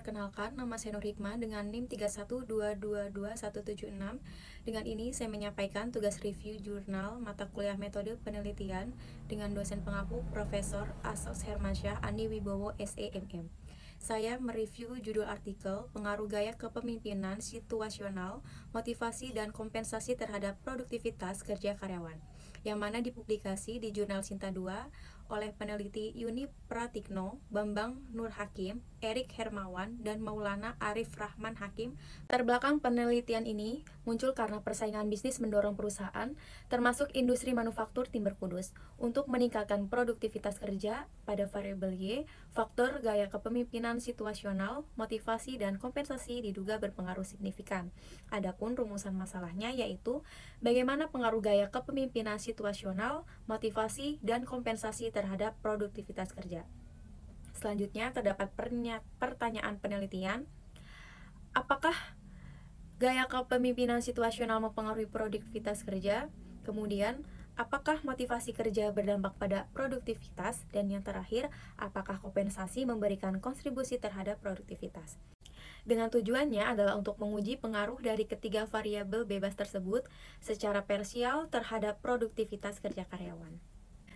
Perkenalkan, nama saya Nur Hikmah dengan NIM 312222176. Dengan ini saya menyampaikan tugas review jurnal mata kuliah metode penelitian dengan dosen pengaku Profesor Asos Hermansyah Andi Wibowo SEMM. Saya mereview judul artikel Pengaruh Gaya Kepemimpinan Situasional, Motivasi dan Kompensasi Terhadap Produktivitas Kerja Karyawan, yang mana dipublikasi di Jurnal Sinta 2 oleh peneliti Yuni Pratikno, Bambang Nur Hakim, Erik Hermawan, dan Maulana Arif Rahman Hakim. Terbelakang penelitian ini muncul karena persaingan bisnis mendorong perusahaan, termasuk industri manufaktur Timber Kudus, untuk meningkatkan produktivitas kerja pada variabel Y, faktor gaya kepemimpinan situasional, motivasi, dan kompensasi diduga berpengaruh signifikan. Adapun rumusan masalahnya yaitu bagaimana pengaruh gaya kepemimpinan situasional, motivasi, dan kompensasi terhadap produktivitas kerja. Selanjutnya terdapat pertanyaan penelitian. Apakah gaya kepemimpinan situasional mempengaruhi produktivitas kerja? Kemudian, apakah motivasi kerja berdampak pada produktivitas? Dan yang terakhir, apakah kompensasi memberikan kontribusi terhadap produktivitas? Dengan tujuannya adalah untuk menguji pengaruh dari ketiga variabel bebas tersebut secara parsial terhadap produktivitas kerja karyawan.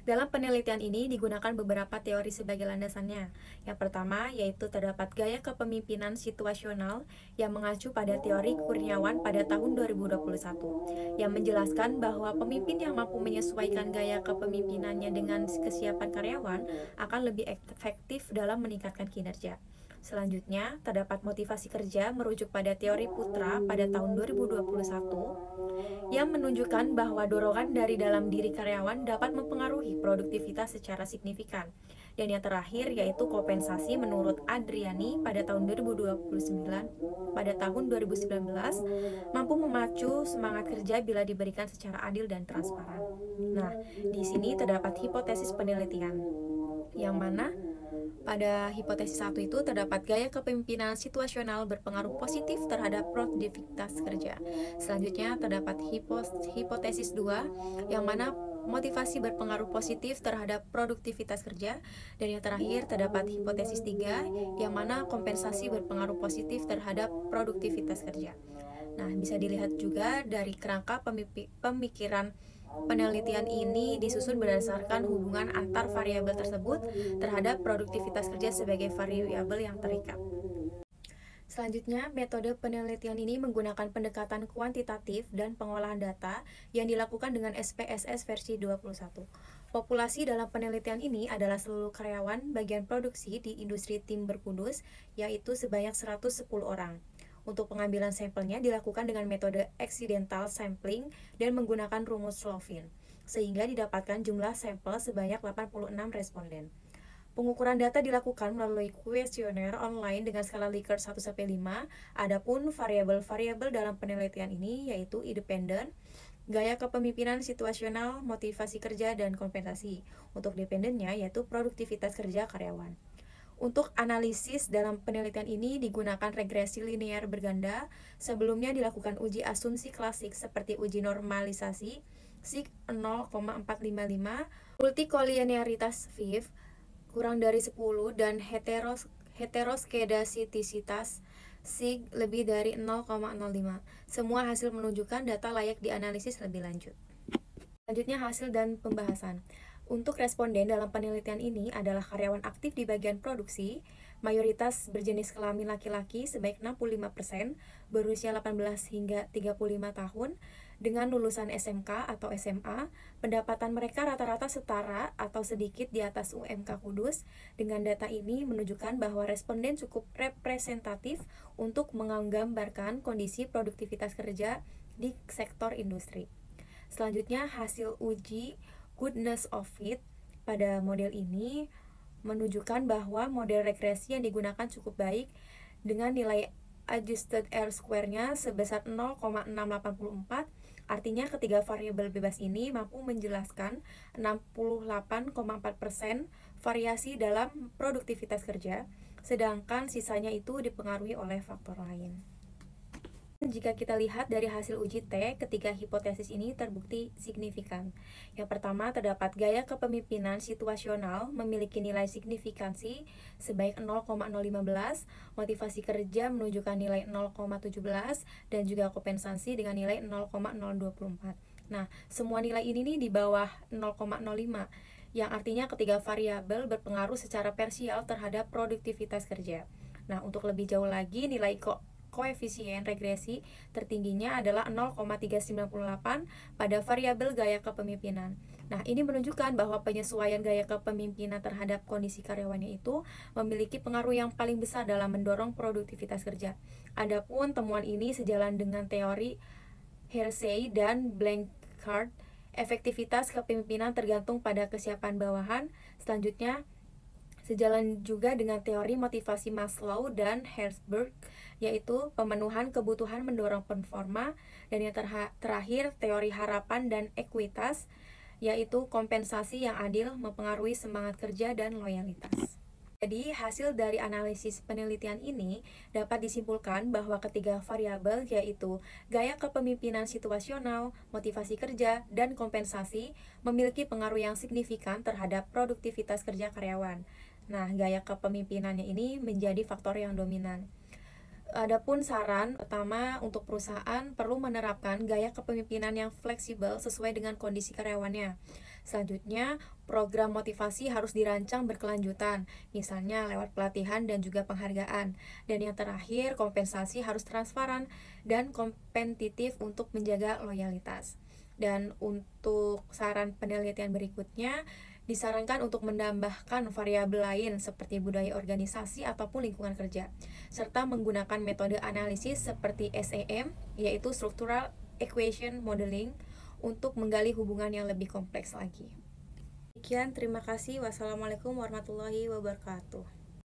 Dalam penelitian ini digunakan beberapa teori sebagai landasannya. Yang pertama yaitu terdapat gaya kepemimpinan situasional yang mengacu pada teori Kurniawan pada tahun 2021 yang menjelaskan bahwa pemimpin yang mampu menyesuaikan gaya kepemimpinannya dengan kesiapan karyawan akan lebih efektif dalam meningkatkan kinerja. Selanjutnya, terdapat motivasi kerja merujuk pada teori Putra pada tahun 2021 yang menunjukkan bahwa dorongan dari dalam diri karyawan dapat mempengaruhi produktivitas secara signifikan. Dan yang terakhir yaitu kompensasi menurut Adriani pada tahun 2019 mampu memacu semangat kerja bila diberikan secara adil dan transparan. Nah, di sini terdapat hipotesis penelitian yang mana pada hipotesis 1 itu terdapat gaya kepemimpinan situasional berpengaruh positif terhadap produktivitas kerja. Selanjutnya terdapat hipotesis 2 yang mana motivasi berpengaruh positif terhadap produktivitas kerja. Dan yang terakhir terdapat hipotesis 3 yang mana kompensasi berpengaruh positif terhadap produktivitas kerja. Nah, bisa dilihat juga dari kerangka pemikiran penelitian ini disusun berdasarkan hubungan antar variabel tersebut terhadap produktivitas kerja sebagai variabel yang terikat. Selanjutnya, metode penelitian ini menggunakan pendekatan kuantitatif dan pengolahan data yang dilakukan dengan SPSS versi 21. Populasi dalam penelitian ini adalah seluruh karyawan bagian produksi di industri Timber Kudus, yaitu sebanyak 110 orang. Untuk pengambilan sampelnya dilakukan dengan metode accidental sampling dan menggunakan rumus Slovin, sehingga didapatkan jumlah sampel sebanyak 86 responden. Pengukuran data dilakukan melalui kuesioner online dengan skala Likert 1-5. Adapun variabel-variabel dalam penelitian ini yaitu independen, gaya kepemimpinan situasional, motivasi kerja, dan kompensasi. Untuk dependennya yaitu produktivitas kerja karyawan. Untuk analisis dalam penelitian ini digunakan regresi linear berganda. Sebelumnya dilakukan uji asumsi klasik seperti uji normalisasi sig 0,455, multikolinearitas VIF kurang dari 10, dan heteroskedasitisitas sig lebih dari 0,05. Semua hasil menunjukkan data layak dianalisis lebih lanjut. Selanjutnya hasil dan pembahasan. Untuk responden dalam penelitian ini adalah karyawan aktif di bagian produksi, mayoritas berjenis kelamin laki-laki sebaik 65%, berusia 18 hingga 35 tahun, dengan lulusan SMK atau SMA. Pendapatan mereka rata-rata setara atau sedikit di atas UMK Kudus. Dengan data ini menunjukkan bahwa responden cukup representatif untuk menggambarkan kondisi produktivitas kerja di sektor industri. Selanjutnya hasil uji goodness of fit pada model ini menunjukkan bahwa model regresi yang digunakan cukup baik dengan nilai adjusted R-square-nya sebesar 0,684. Artinya ketiga variabel bebas ini mampu menjelaskan 68,4% variasi dalam produktivitas kerja, sedangkan sisanya itu dipengaruhi oleh faktor lain. Jika kita lihat dari hasil uji T, ketiga hipotesis ini terbukti signifikan. Yang pertama, terdapat gaya kepemimpinan situasional memiliki nilai signifikansi sebaik 0,015, motivasi kerja menunjukkan nilai 0,17, dan juga kompensasi dengan nilai 0,024. Nah, semua nilai ini nih di bawah 0,05, yang artinya ketiga variabel berpengaruh secara parsial terhadap produktivitas kerja. Nah, untuk lebih jauh lagi, nilai koefisien regresi tertingginya adalah 0,398 pada variabel gaya kepemimpinan. Nah, ini menunjukkan bahwa penyesuaian gaya kepemimpinan terhadap kondisi karyawannya itu memiliki pengaruh yang paling besar dalam mendorong produktivitas kerja. Adapun temuan ini sejalan dengan teori Hersey dan Blanchard, efektivitas kepemimpinan tergantung pada kesiapan bawahan. Selanjutnya, sejalan juga dengan teori motivasi Maslow dan Herzberg, yaitu pemenuhan kebutuhan mendorong performa, dan yang terakhir teori harapan dan ekuitas, yaitu kompensasi yang adil mempengaruhi semangat kerja dan loyalitas. Jadi, hasil dari analisis penelitian ini dapat disimpulkan bahwa ketiga variabel, yaitu gaya kepemimpinan situasional, motivasi kerja, dan kompensasi, memiliki pengaruh yang signifikan terhadap produktivitas kerja karyawan. Nah, gaya kepemimpinannya ini menjadi faktor yang dominan. Adapun saran pertama untuk perusahaan perlu menerapkan gaya kepemimpinan yang fleksibel sesuai dengan kondisi karyawannya. Selanjutnya, program motivasi harus dirancang berkelanjutan, misalnya lewat pelatihan dan juga penghargaan. Dan yang terakhir, kompensasi harus transparan dan kompetitif untuk menjaga loyalitas. Dan untuk saran penelitian berikutnya, disarankan untuk menambahkan variabel lain seperti budaya organisasi ataupun lingkungan kerja, serta menggunakan metode analisis seperti SEM, yaitu Structural Equation Modeling, untuk menggali hubungan yang lebih kompleks lagi. Sekian, terima kasih. Wassalamualaikum warahmatullahi wabarakatuh.